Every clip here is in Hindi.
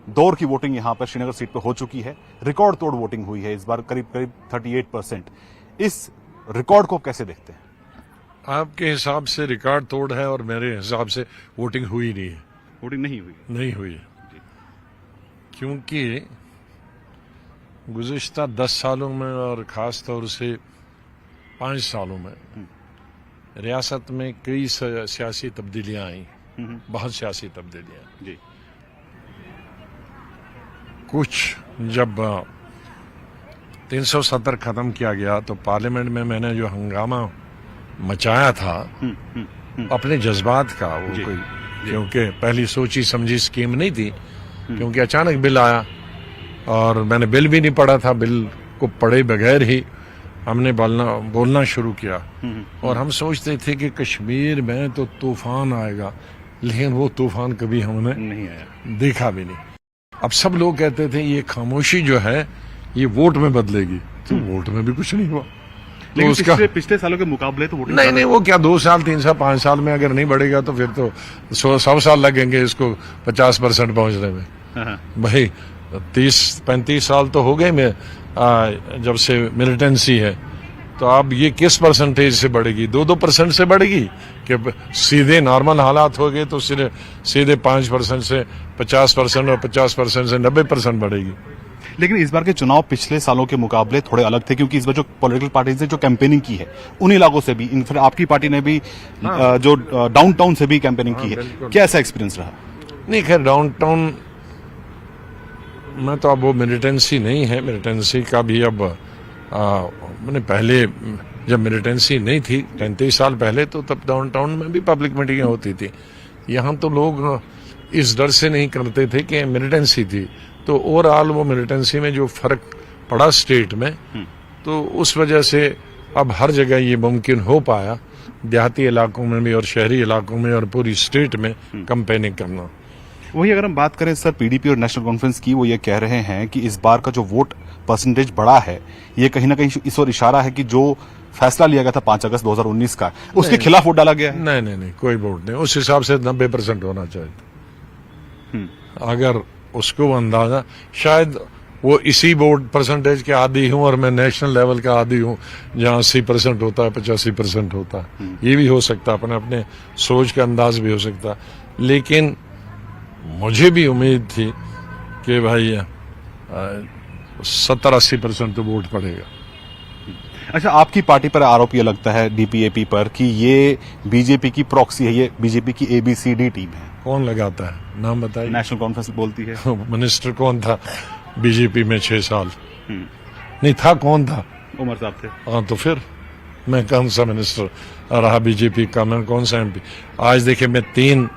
दौर की वोटिंग यहां पर श्रीनगर सीट पर हो चुकी है। रिकॉर्ड तोड़ वोटिंग हुई है इस बार, करीब करीब 38%। इस रिकॉर्ड को कैसे देखते हैं? आपके हिसाब से रिकॉर्ड तोड़ है और मेरे हिसाब से वोटिंग हुई नहीं है। वोटिंग नहीं हुई है क्योंकि गुज़िश्ता 10 सालों में और ख़ास तौर से 5 सालों में रियासत में कई सियासी तब्दीलियां आई, बहुत सियासी तब्दीलियां जी। कुछ जब 370 खत्म किया गया तो पार्लियामेंट में मैंने जो हंगामा मचाया था अपने जज्बात का, वो कोई क्योंकि पहली सोची समझी स्कीम नहीं थी, क्योंकि अचानक बिल आया और मैंने बिल भी नहीं पढ़ा था। बिल को पढ़े बगैर ही हमने बोलना शुरू किया और हम सोचते थे कि कश्मीर में तो तूफान आएगा, लेकिन वो तूफान कभी हमने नहीं आया, देखा भी नहीं। अब सब लोग कहते थे ये खामोशी जो है ये वोट में बदलेगी, तो वोट में भी कुछ नहीं हुआ। लेकिन तो पिछले सालों के मुकाबले तो वोटिंग नहीं, वो क्या 2 साल 3 साल 5 साल में अगर नहीं बढ़ेगा तो फिर तो 100 साल लगेंगे इसको 50% पहुंचने में। भाई 30-35 साल तो हो गए मैं जब से मिलिटेंसी है, तो अब ये किस परसेंटेज से बढ़ेगी? 2% से बढ़ेगी कि सीधे नॉर्मल हालात हो गए तो सीधे 5% से 50% और 50% से 90% बढ़ेगी। लेकिन इस बार के चुनाव पिछले सालों के मुकाबले थोड़े अलग थे, क्योंकि इस बार जो पॉलिटिकल पार्टीज ने जो कैंपेनिंग की है उन इलाकों से भी, इनफैक्ट आपकी पार्टी ने भी जो डाउनटाउन से भी कैंपेनिंग की है। कैसा एक्सपीरियंस रहा? नहीं, खैर डाउनटाउन में तो अब वो मिलिटेंसी नहीं है। मिलिटेंसी का भी अब मैंने पहले जब मिलिटेंसी नहीं थी 33 साल पहले, तो तब डाउनटाउन में भी पब्लिक मीटिंगें होती थी। यहाँ तो लोग इस डर से नहीं करते थे कि मिलिटेंसी थी, तो ओवरऑल वो मिलिटेंसी में जो फर्क पड़ा स्टेट में, तो उस वजह से अब हर जगह ये मुमकिन हो पाया, देहाती इलाकों में भी और शहरी इलाकों में और पूरी स्टेट में कैंपेनिंग करना। वही अगर हम बात करें सर पीडीपी और नेशनल कॉन्फ्रेंस की, वो ये कह रहे हैं कि इस बार का जो वोट परसेंटेज बढ़ा है, ये कहीं ना कहीं इस ओर इशारा है कि जो फैसला लिया गया था 5 अगस्त 2019 का, उसके खिलाफ वोट डाला गया है। नहीं, कोई वोट नहीं। उस हिसाब से 90% होना चाहिए। अगर उसको अंदाजा, शायद वो इसी वोट परसेंटेज के आदी हूं और मैं नेशनल लेवल का आदी हूं जहां 80% होता है, 85% होता है। ये भी हो सकता है, अपने सोच का अंदाज भी हो सकता। लेकिन मुझे भी उम्मीद थी कि भाई 70-80% तो वोट पड़ेगा। अच्छा, आपकी पार्टी पर आरोप ये लगता है डीपीएपी पर कि ये बीजेपी की प्रॉक्सी है, ये बीजेपी की ABCD टीम है। कौन लगाता है? नाम बताइए। नेशनल कॉन्फ्रेंस बोलती है। मिनिस्टर कौन था बीजेपी में 6 साल? नहीं था, कौन था? उमर साहब थे। हाँ, तो फिर मैं कौन सा मिनिस्टर रहा बीजेपी का? मैं कौन सा MP? आज देखिए, मैं 3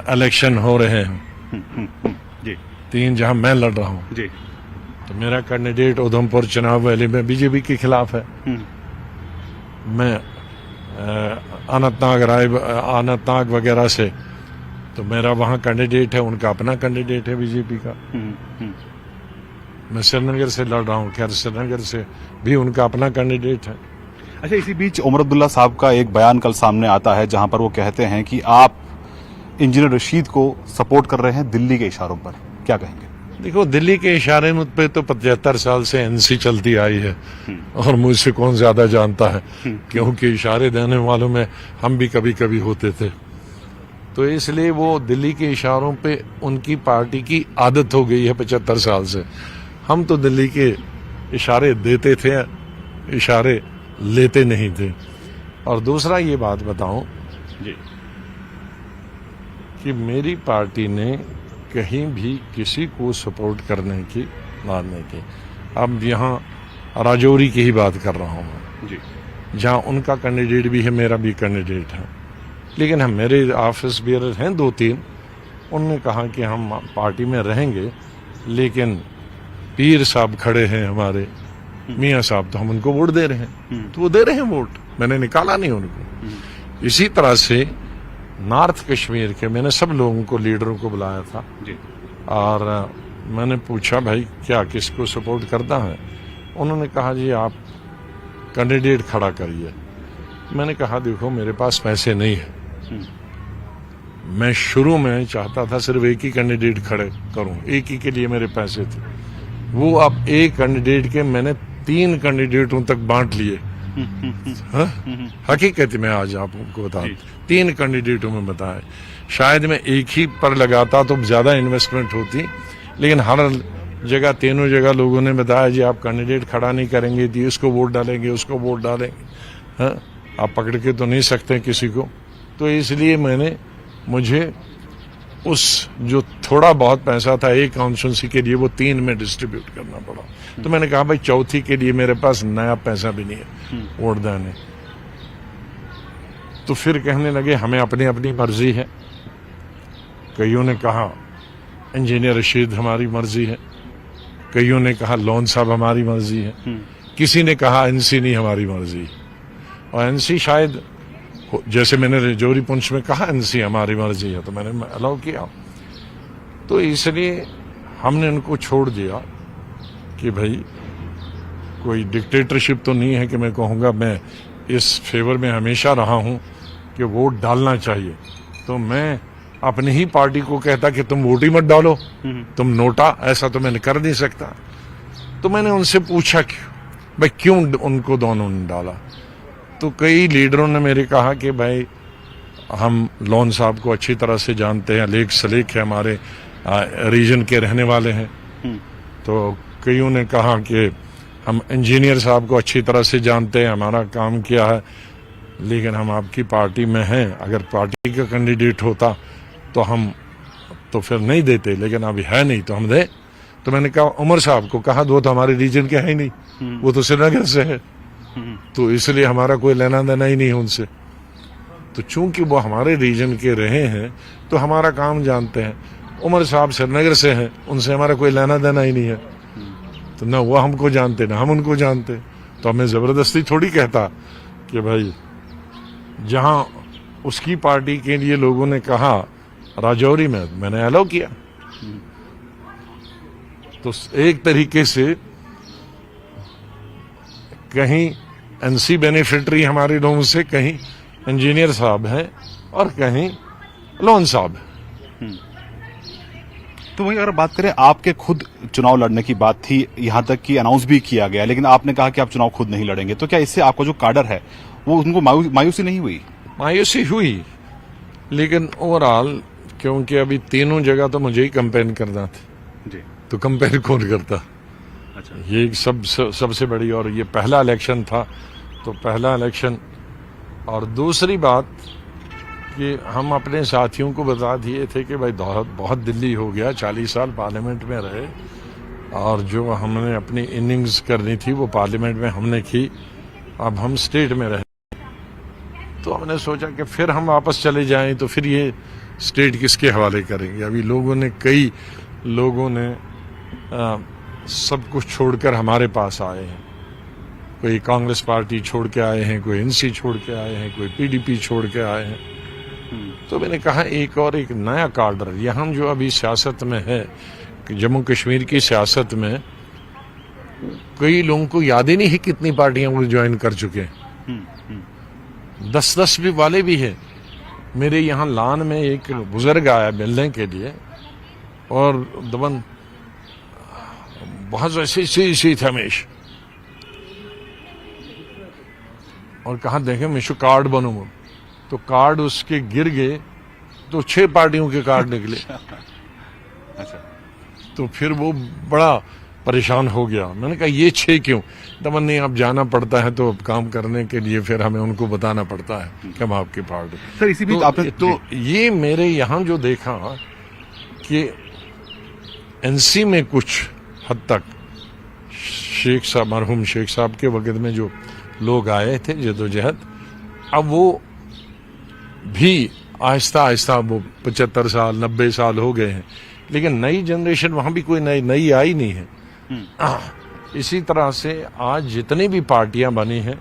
इलेक्शन हो रहे हैं जी, 3 जहां मैं लड़ रहा हूं जी, तो मेरा कैंडिडेट उधमपुर चुनाव वैली में बीजेपी के खिलाफ है। मैं अनंतनाग वगैरह से, तो मेरा वहां कैंडिडेट है, उनका अपना कैंडिडेट है बीजेपी का। मैं श्रीनगर से लड़ रहा हूं, खैर श्रीनगर से भी उनका अपना कैंडिडेट है। अच्छा, इसी बीच उमर अब्दुल्ला साहब का एक बयान कल सामने आता है जहां पर वो कहते हैं कि आप इंजीनियर रशीद को सपोर्ट कर रहे हैं दिल्ली के इशारों पर, क्या कहेंगे? देखो, दिल्ली के इशारे पे तो 75 साल से NC चलती आई है और मुझसे कौन ज्यादा जानता है, क्योंकि इशारे देने वालों में हम भी कभी कभी होते थे। तो इसलिए वो दिल्ली के इशारों पे उनकी पार्टी की आदत हो गई है 75 साल से। हम तो दिल्ली के इशारे देते थे, इशारे लेते नहीं थे। और दूसरा ये बात बताऊं जी कि मेरी पार्टी ने कहीं भी किसी को सपोर्ट करने की बात नहीं की। अब यहाँ राजौरी की ही बात कर रहा हूँ मैं जी, जहाँ उनका कैंडिडेट भी है, मेरा भी कैंडिडेट है, लेकिन हम मेरे ऑफिस बेरर हैं 2-3, उन्होंने कहा कि हम पार्टी में रहेंगे, लेकिन पीर साहब खड़े हैं हमारे, मियाँ साहब, तो हम उनको वोट दे रहे हैं। तो वो दे रहे हैं वोट, मैंने निकाला नहीं उनको। इसी तरह से नॉर्थ कश्मीर के मैंने सब लोगों को, लीडरों को बुलाया था जी, और मैंने पूछा भाई क्या किसको सपोर्ट करना है? उन्होंने कहा जी आप कैंडिडेट खड़ा करिए। मैंने कहा देखो मेरे पास पैसे नहीं है, मैं शुरू में चाहता था सिर्फ एक ही कैंडिडेट खड़े करूं, एक ही के लिए मेरे पैसे थे। वो अब एक कैंडिडेट के मैंने 3 कैंडिडेटों तक बांट लिए। हकीकत में आज आपको बता, 3 कैंडिडेटों में बताया। शायद मैं एक ही पर लगाता तो ज्यादा इन्वेस्टमेंट होती, लेकिन हर जगह तीनों जगह लोगों ने बताया जी आप कैंडिडेट खड़ा नहीं करेंगे, जी उसको वोट डालेंगे, उसको वोट डालेंगे। आप पकड़ के तो नहीं सकते किसी को, तो इसलिए मुझे उस जो थोड़ा बहुत पैसा था एक कॉन्स्टिट्यूंसी के लिए वो 3 में डिस्ट्रीब्यूट करना पड़ा। तो मैंने कहा भाई चौथी के लिए मेरे पास नया पैसा भी नहीं है वोट देने। तो फिर कहने लगे हमें अपनी अपनी मर्जी है। कईयों ने कहा इंजीनियर रशीद हमारी मर्जी है, कईयों ने कहा लोन साहब हमारी मर्जी है, किसी ने कहा एनसी नहीं हमारी मर्जी है। और एनसी शायद जैसे मैंने रजौरी पुंछ में कहा एनसी हमारी मर्जी है, तो मैंने अलाउ किया। तो इसलिए हमने उनको छोड़ दिया कि भाई कोई डिक्टेटरशिप तो नहीं है कि मैं कहूँगा मैं इस फेवर में हमेशा रहा हूँ कि वोट डालना चाहिए। तो मैं अपनी ही पार्टी को कहता कि तुम वोट ही मत डालो, तुम नोटा, ऐसा तो मैंने कर नहीं सकता। तो मैंने उनसे पूछा भाई क्यों उनको दोनों ने डाला। तो कई लीडरों ने मेरे कहा कि भाई हम लोन साहब को अच्छी तरह से जानते हैं, लेख सलेख है, हमारे रीजन के रहने वाले हैं। तो कईयों ने कहा कि हम इंजीनियर साहब को अच्छी तरह से जानते हैं, हमारा काम किया है, लेकिन हम आपकी पार्टी में हैं, अगर पार्टी का कैंडिडेट होता तो हम तो फिर नहीं देते, लेकिन अभी है नहीं तो हम दे। तो मैंने कहा उमर साहब को कहा वो तो हमारे रीजन के है ही नहीं, वो तो श्रीनगर से है, तो इसलिए हमारा कोई लेना देना ही नहीं है उनसे। तो चूंकि वो हमारे रीजन के रहे हैं तो हमारा काम जानते हैं। उमर साहब श्रीनगर से हैं, उनसे हमारा कोई लेना देना ही नहीं है, तो ना वो हमको जानते ना हम उनको जानते। तो हमें जबरदस्ती थोड़ी कहता कि भाई जहां उसकी पार्टी के लिए लोगों ने कहा राजौरी में, मैंने अलाउ किया। तो एक तरीके से कहीं एनसी बेनिफिटरी हमारे लोगों से, कहीं इंजीनियर साहब हैं और कहीं लोन साहब हैं। तो वही अगर बात करें, आपके खुद चुनाव लड़ने की बात थी, यहां तक कि अनाउंस भी किया गया, लेकिन आपने कहा कि आप चुनाव खुद नहीं लड़ेंगे। तो क्या इससे आपका जो काडर है वो उनको मायूसी नहीं हुई? मायूसी हुई, लेकिन ओवरऑल क्योंकि अभी तीनों जगह तो मुझे ही कंपेन करना था जी, तो कंपेन कौन करता। अच्छा, ये सबसे बड़ी, और ये पहला इलेक्शन था तो पहला इलेक्शन। और दूसरी बात कि हम अपने साथियों को बता दिए थे कि भाई बहुत दिल्ली हो गया, 40 साल पार्लियामेंट में रहे और जो हमने अपनी इनिंग्स करनी थी वो पार्लियामेंट में हमने की, अब हम स्टेट में रहे। तो हमने सोचा कि फिर हम वापस चले जाएं तो फिर ये स्टेट किसके हवाले करेंगे। अभी कई लोगों ने सब कुछ छोड़कर हमारे पास आए हैं, कोई कांग्रेस पार्टी छोड़ के आए हैं, कोई एनसी छोड़ के आए हैं, कोई पीडीपी छोड़ के आए हैं। तो मैंने कहा एक नया काडर यहाँ जो अभी सियासत में है, जम्मू कश्मीर की सियासत में कई लोगों को याद ही नहीं है कितनी पार्टियां वो ज्वाइन कर चुके हैं। 10 भी वाले भी हैं। मेरे यहाँ लान में एक बुजुर्ग आया मिलने के लिए और दबन बहुत ऐसे थे हमेश, और कहा देखे मिशु कार्ड बनूंगा, तो कार्ड उसके गिर गए तो 6 पार्टियों के कार्ड निकले। अच्छा, तो फिर वो बड़ा परेशान हो गया। मैंने कहा ये 6 क्यों? दमन नहीं, अब जाना पड़ता है तो अब काम करने के लिए फिर हमें उनको बताना पड़ता है कि हम आपकी पार्टी। सर इसी बीच आपने तो ये मेरे यहाँ जो देखा कि एनसी में कुछ हद तक शेख साहब, मरहूम शेख साहब के वक्त में जो लोग आए थे जदोजहद, अब वो भी आहिस्ता आहिस्ता वो 75 साल 90 साल हो गए हैं, लेकिन नई जनरेशन वहां भी कोई नई आई नहीं है। इसी तरह से आज जितनी भी पार्टियां बनी हैं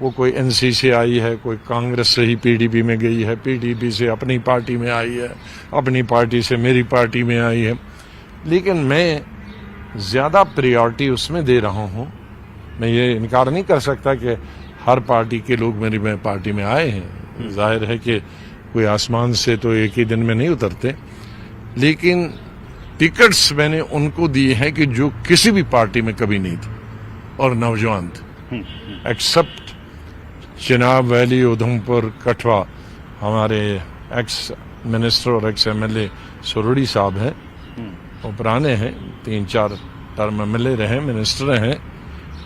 वो कोई एनसी से आई है, कोई कांग्रेस से ही पीडीपी में गई है, पीडीपी से अपनी पार्टी में आई है, अपनी पार्टी से मेरी पार्टी में आई है, लेकिन मैं ज्यादा प्रायोरिटी उसमें दे रहा हूं। मैं ये इनकार नहीं कर सकता कि हर पार्टी के लोग मेरी पार्टी में आए हैं। जाहिर है कि कोई आसमान से तो एक ही दिन में नहीं उतरते, लेकिन टिकट्स मैंने उनको दिए हैं कि जो किसी भी पार्टी में कभी नहीं थे और नौजवान थे, एक्सेप्ट चिनाब वैली, उधमपुर, कठवा। हमारे एक्स मिनिस्टर और एक्स एमएलए सुरुड़ी साहब हैं, वो पुराने हैं, 3-4 टर्म एमएलए रहे, मिनिस्टर हैं।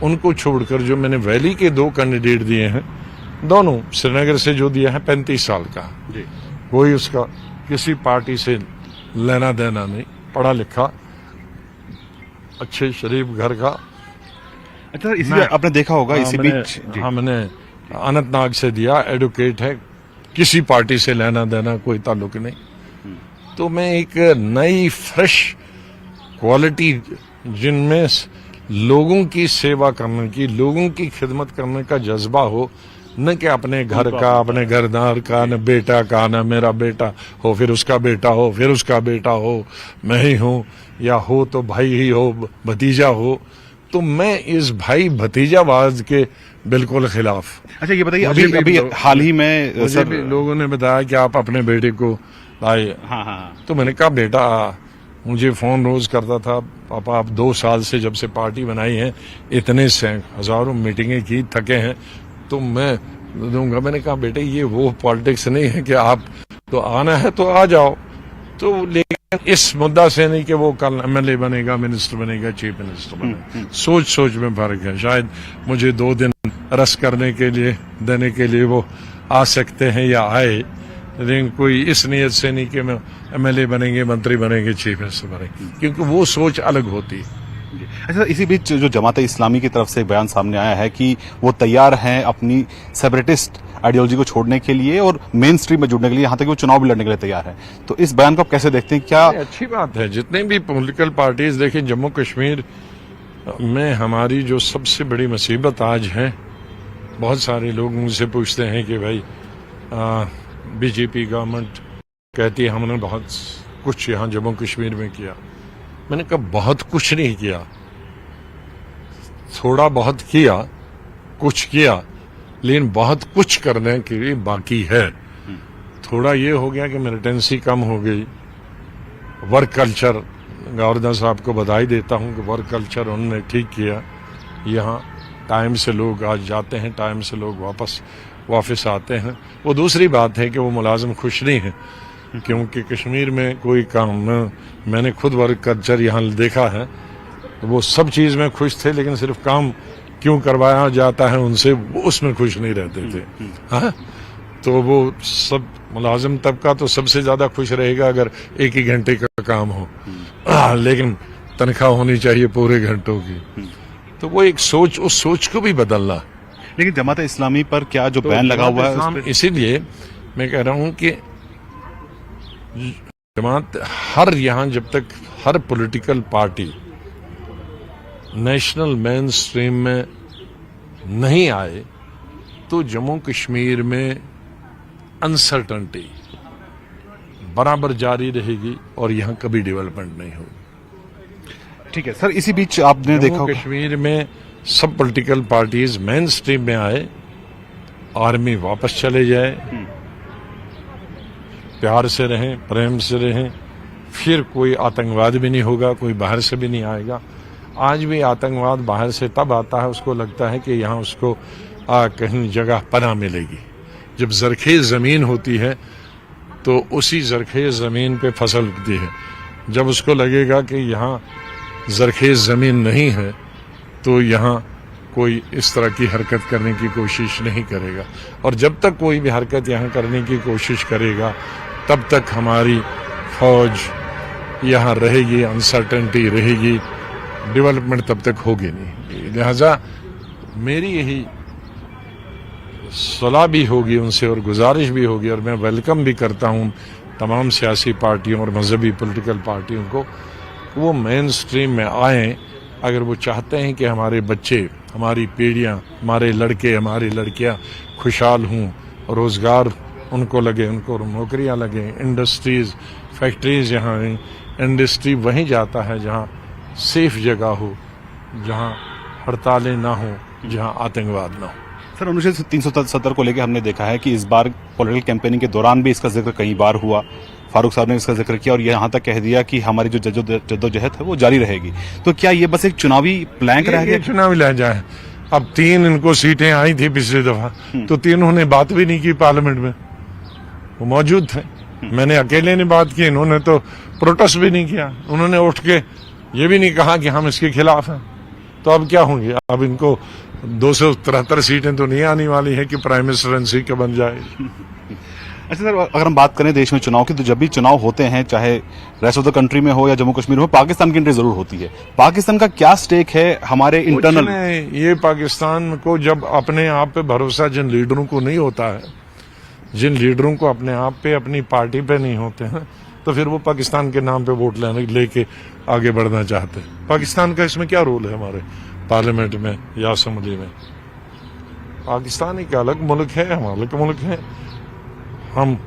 उनको छोड़कर जो मैंने वैली के 2 कैंडिडेट दिए हैं, दोनों श्रीनगर से जो दिया है 35 साल का, कोई उसका किसी पार्टी से लेना देना नहीं, पढ़ा लिखा, अच्छे शरीफ घर का। अच्छा, इसी आपने देखा होगा इसी बीच मैंने अनंतनाग से दिया, एडवोकेट है, किसी पार्टी से लेना देना कोई ताल्लुक नहीं। तो मैं एक नई फ्रेश क्वालिटी जिनमें लोगों की सेवा करने की, लोगों की खिदमत करने का जज्बा हो, न कि अपने घर का, अपने घरदार का, न बेटा का, न मेरा बेटा हो फिर उसका बेटा हो, फिर उसका बेटा हो, मैं ही हूं, या हो तो भाई ही हो, भतीजा हो। तो मैं इस भाई भतीजावाद के बिल्कुल खिलाफ। अच्छा, ये बताइए, अभी हाल ही में मुझे भी लोगों ने बताया कि आप अपने बेटे को लाए। हाँ। तो मैंने कहा, बेटा मुझे फोन रोज करता था, पापा आप 2 साल से जब से पार्टी बनाई है इतने से हजारों मीटिंगें की, थके हैं, तो मैं दूंगा। मैंने कहा, बेटे ये वो पॉलिटिक्स नहीं है कि आप तो आना है तो आ जाओ, तो लेकिन इस मुद्दा से नहीं कि वो कल एमएलए बनेगा, मिनिस्टर बनेगा, चीफ मिनिस्टर बनेगा। सोच में फर्क है। शायद मुझे 2 दिन रस करने के लिए, देने के लिए वो आ सकते हैं या आए, लेकिन कोई इस नियत से नहीं कि मैं एमएलए बनेंगे, मंत्री बनेंगे, चीफ मिनिस्टर बनेंगे, क्योंकि वो सोच अलग होती है। अच्छा, इसी बीच जो जमात-ए इस्लामी की तरफ से बयान सामने आया है कि वो तैयार हैं अपनी सेपरेटिस्ट आइडियोलॉजी को छोड़ने के लिए और मेन स्ट्रीम में जुड़ने के लिए, यहाँ तक कि वो चुनाव भी लड़ने के लिए तैयार है। तो इस बयान को आप कैसे देखते हैं? क्या अच्छी बात है। जितने भी पॉलिटिकल पार्टीज, देखिए जम्मू कश्मीर में हमारी जो सबसे बड़ी मुसीबत आज है, बहुत सारे लोग मुझसे पूछते हैं कि भाई बीजेपी गवर्नमेंट कहती है हमने बहुत कुछ यहाँ जम्मू कश्मीर में किया। मैंने कहा, बहुत कुछ नहीं किया, थोड़ा बहुत किया, कुछ किया, लेकिन बहुत कुछ करने के लिए बाकी है। थोड़ा ये हो गया कि मिलिटेंसी कम हो गई, वर्क कल्चर, गवर्नर साहब को बधाई देता हूं कि वर्क कल्चर उन्होंने ठीक किया। यहाँ टाइम से लोग आज जाते हैं, टाइम से लोग वापस आते हैं। वो दूसरी बात है कि वो मुलाजिम खुश नहीं है, क्योंकि कश्मीर में कोई काम मैंने खुद वर्क कल्चर यहाँ देखा है, वो सब चीज़ में खुश थे, लेकिन सिर्फ काम क्यों करवाया जाता है उनसे, वो उसमें खुश नहीं रहते थे। हाँ, तो वो सब मुलाजिम तबका तो सबसे ज्यादा खुश रहेगा अगर 1 ही घंटे का काम हो, लेकिन तनख्वाह होनी चाहिए पूरे घंटों की। तो वो एक सोच, उस सोच को भी बदलना। लेकिन जमात इस्लामी पर क्या जो बैन लगा हुआ है, इसीलिए मैं कह रहा हूं कि जमात हर यहाँ जब तक हर political party national mainstream में नहीं आए तो जम्मू कश्मीर में अनसर्टनिटी बराबर जारी रहेगी और यहाँ कभी डेवलपमेंट नहीं होगी। ठीक है सर, इसी बीच आपने देखा कश्मीर में सब पॉलिटिकल पार्टीज मेन स्ट्रीम में आए, आर्मी वापस चले जाए, प्यार से रहें, प्रेम से रहें, फिर कोई आतंकवाद भी नहीं होगा, कोई बाहर से भी नहीं आएगा। आज भी आतंकवाद बाहर से तब आता है, उसको लगता है कि यहाँ उसको कहीं जगह पनाह मिलेगी। जब जरखेज जमीन होती है तो उसी जरखेज जमीन पे फसल उगती है। जब उसको लगेगा कि यहाँ जरखेज जमीन नहीं है तो यहाँ कोई इस तरह की हरकत करने की कोशिश नहीं करेगा। और जब तक कोई भी हरकत यहाँ करने की कोशिश करेगा तब तक हमारी फौज यहाँ रहेगी, अनसर्टेनिटी रहेगी, डेवलपमेंट तब तक होगी नहीं। लिहाजा मेरी यही सलाह भी होगी उनसे और गुजारिश भी होगी, और मैं वेलकम भी करता हूँ तमाम सियासी पार्टियों और मजहबी पॉलिटिकल पार्टियों को, वो मेन स्ट्रीम में आएँ अगर वो चाहते हैं कि हमारे बच्चे, हमारी पीढ़ियाँ, हमारे लड़के, हमारी लड़कियाँ खुशहाल हों, रोज़गार उनको लगे, उनको नौकरियाँ लगे, इंडस्ट्रीज़, फैक्ट्रीज़ यहाँ हैं। इंडस्ट्री वहीं जाता है जहाँ सेफ जगह हो, जहाँ हड़तालें ना हो, जहाँ आतंकवाद ना हो। सर, अनुच्छेद 370 को लेकर हमने देखा है कि इस बार पॉलिटिकल कैंपेनिंग के दौरान भी इसका जिक्र कई बार हुआ। फारूक साहब ने इसका जिक्र किया और यहाँ तक कह दिया कि हमारी जो जद्दोजहद है वो जारी रहेगी। तो क्या ये बस एक चुनावी प्लैंक रह गया? चुनावी लहजा है। अब 3 इनको सीटें आई थी पिछली दफा, तो तीनों ने बात भी नहीं की पार्लियामेंट में, वो मौजूद थे। मैंने अकेले ने बात की, इन्होंने तो प्रोटेस्ट भी नहीं किया। उन्होंने उठ के ये भी नहीं कहा कि हम इसके खिलाफ हैं। तो अब क्या होंगे? अब इनको 273 सीटें तो नहीं आने वाली है कि प्राइम मिनिस्टर एनसी का बन जाए। अच्छा सर, अगर हम बात करें देश में चुनाव की, तो जब भी चुनाव होते हैं, चाहे रेस्ट ऑफ द कंट्री में हो या जम्मू कश्मीर में हो, पाकिस्तान की एंट्री जरूर होती है। पाकिस्तान का क्या स्टेक है हमारे इंटरनल? ये पाकिस्तान को जब अपने आप पे भरोसा जिन लीडरों को नहीं होता है, जिन लीडरों को अपने आप पे, अपनी पार्टी पे नहीं होते हैं, तो फिर वो पाकिस्तान के नाम पे वोट लेके आगे बढ़ना चाहते हैं। पाकिस्तान का इसमें क्या रोल है हमारे पार्लियामेंट में या असेंबली में? पाकिस्तान एक अलग मुल्क है, हम अलग मुल्क है। हम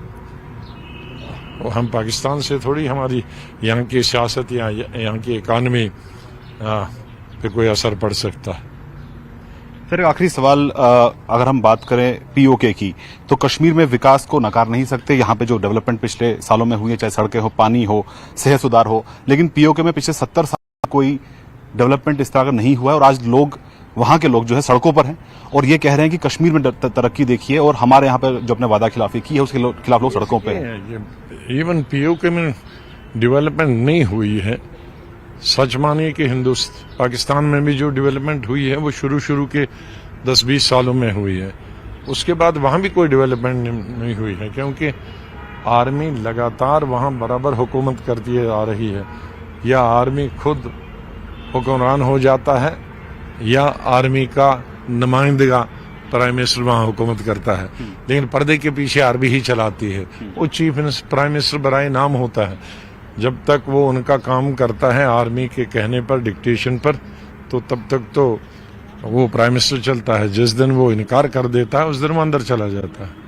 पाकिस्तान से थोड़ी हमारी यहाँ की सियासत या यहाँ की इकानमी पे कोई असर पड़ सकता है। फिर आखिरी सवाल, अगर हम बात करें पीओके की, तो कश्मीर में विकास को नकार नहीं सकते। यहाँ पे जो डेवलपमेंट पिछले सालों में हुई है, चाहे सड़कें हो, पानी हो, सेहत सुधार हो, लेकिन पीओके में पिछले 70 साल कोई डेवलपमेंट इस तरह का नहीं हुआ है। और आज लोग, वहां के लोग जो है सड़कों पर हैं और ये कह रहे हैं कि कश्मीर में तरक्की देखिए, और हमारे यहाँ पर जो अपने वादा खिलाफी की है उसके खिलाफ लोग सड़कों पर हैं। इवन पीओके में डेवलपमेंट नहीं हुई है। सच मानिए कि पाकिस्तान में भी जो डेवलपमेंट हुई है वो शुरू के 10-20 सालों में हुई है। उसके बाद वहां भी कोई डेवलपमेंट नहीं हुई है, क्योंकि आर्मी लगातार वहां बराबर हुकूमत करती आ रही है। या आर्मी खुद हुक्मरान हो जाता है या आर्मी का नुमाइंदगा प्राइम मिनिस्टर वहां हुकूमत करता है, लेकिन पर्दे के पीछे आर्मी ही चलाती है। वो चीफ प्राइम मिनिस्टर बराए नाम होता है। जब तक वो उनका काम करता है आर्मी के कहने पर, डिक्टेशन पर, तो तब तक तो वो प्राइम मिनिस्टर चलता है। जिस दिन वो इनकार कर देता है उस दिन वो अंदर चला जाता है।